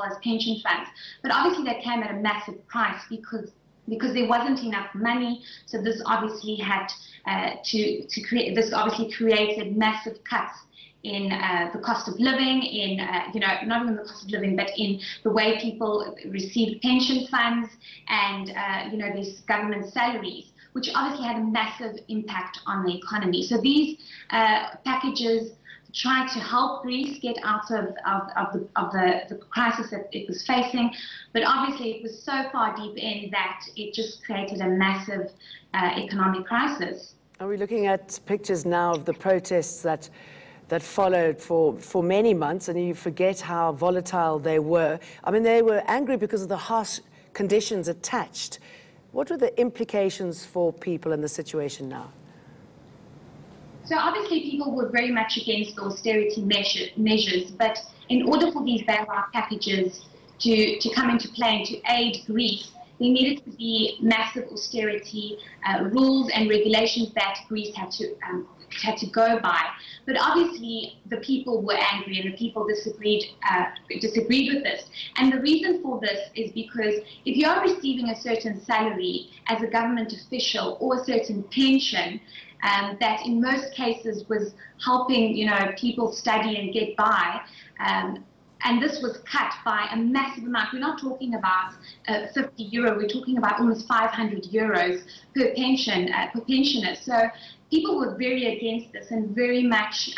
well as pension funds. But obviously that came at a massive price because there wasn't enough money. So this obviously had to create. This obviously created massive cuts in the cost of living, in not even the cost of living, but in the way people received pension funds and these government salaries, which obviously had a massive impact on the economy. So these packages tried to help Greece get out of the crisis that it was facing, but obviously it was so far deep in that it just created a massive economic crisis. Are we looking at pictures now of the protests that followed for many months, and you forget how volatile they were? I mean, they were angry because of the harsh conditions attached. What were the implications for people in the situation now? So obviously people were very much against the austerity measures, but in order for these bailout packages to come into play and to aid Greece, there needed to be massive austerity rules and regulations that Greece had to go by. But obviously the people were angry and the people disagreed with this. And the reason for this is because if you are receiving a certain salary as a government official or a certain pension, that in most cases was helping people study and get by, and this was cut by a massive amount. We're not talking about 50 euro, we're talking about almost 500 euros per pensioner. So people were very against this and very much,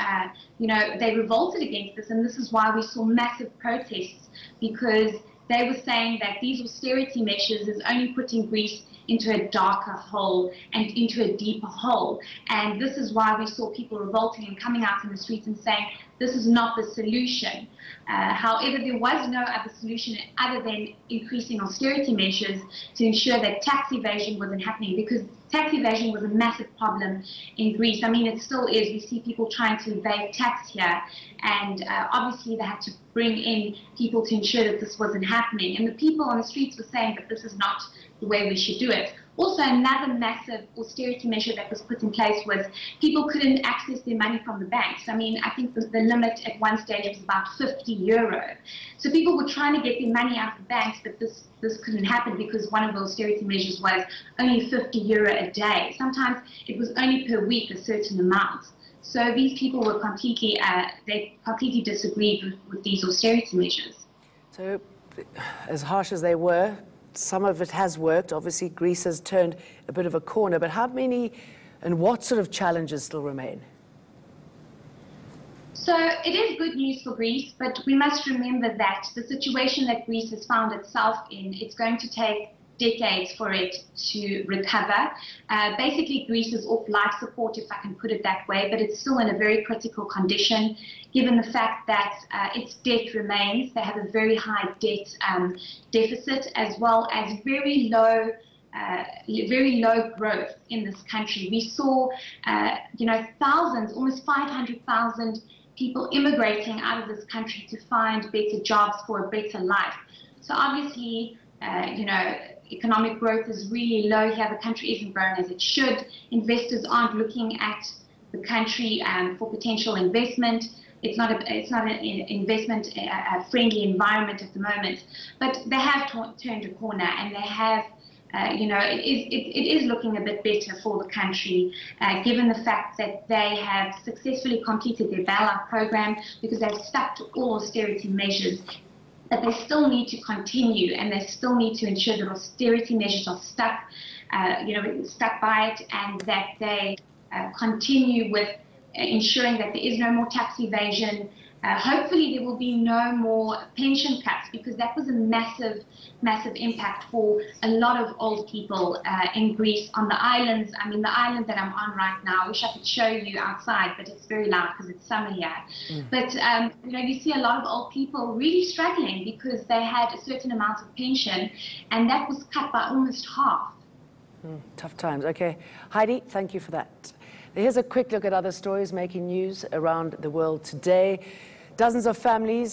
they revolted against this. And this is why we saw massive protests, because they were saying that these austerity measures is only putting Greece into a darker hole and into a deeper hole. And this is why we saw people revolting and coming out in the streets and saying, this is not the solution. However, there was no other solution other than increasing austerity measures to ensure that tax evasion wasn't happening, because tax evasion was a massive problem in Greece. I mean, it still is. We see people trying to evade tax here, and obviously they had to bring in people to ensure that this wasn't happening. And the people on the streets were saying that this is not the way we should do it. Also, another massive austerity measure that was put in place was people couldn't access their money from the banks. I mean, I think the limit at one stage was about 50 euro. So people were trying to get their money out of the banks, but this couldn't happen because one of the austerity measures was only 50 euro a day. Sometimes it was only per week a certain amount. So these people were completely disagreed with these austerity measures. So as harsh as they were, some of it has worked. Obviously, Greece has turned a bit of a corner, but how many and what sort of challenges still remain? So it is good news for Greece, but we must remember that the situation that Greece has found itself in, it's going to take decades for it to recover. Basically, Greece is off life support, if I can put it that way, but it's still in a very critical condition, given the fact that its debt remains. They have a very high debt deficit, as well as very low growth in this country. We saw, thousands, almost 500,000 people immigrating out of this country to find better jobs for a better life. So obviously, economic growth is really low here. The country isn't growing as it should. Investors aren't looking at the country for potential investment. It's not an investment friendly environment at the moment. But they have turned a corner, and they have, it is looking a bit better for the country, given the fact that they have successfully completed their bailout program, because they've stuck to all austerity measures. But they still need to continue, and they still need to ensure that austerity measures are stuck by it, and that they continue with ensuring that there is no more tax evasion. Hopefully there will be no more pension cuts, because that was a massive impact for a lot of old people in Greece on the islands. I mean, the island that I'm on right now, I wish I could show you outside, but it's very loud because it's summer here. But you see a lot of old people really struggling because they had a certain amount of pension, and that was cut by almost half. Tough times. Okay, Heidi, thank you for that. Here's a quick look at other stories making news around the world today. Dozens of families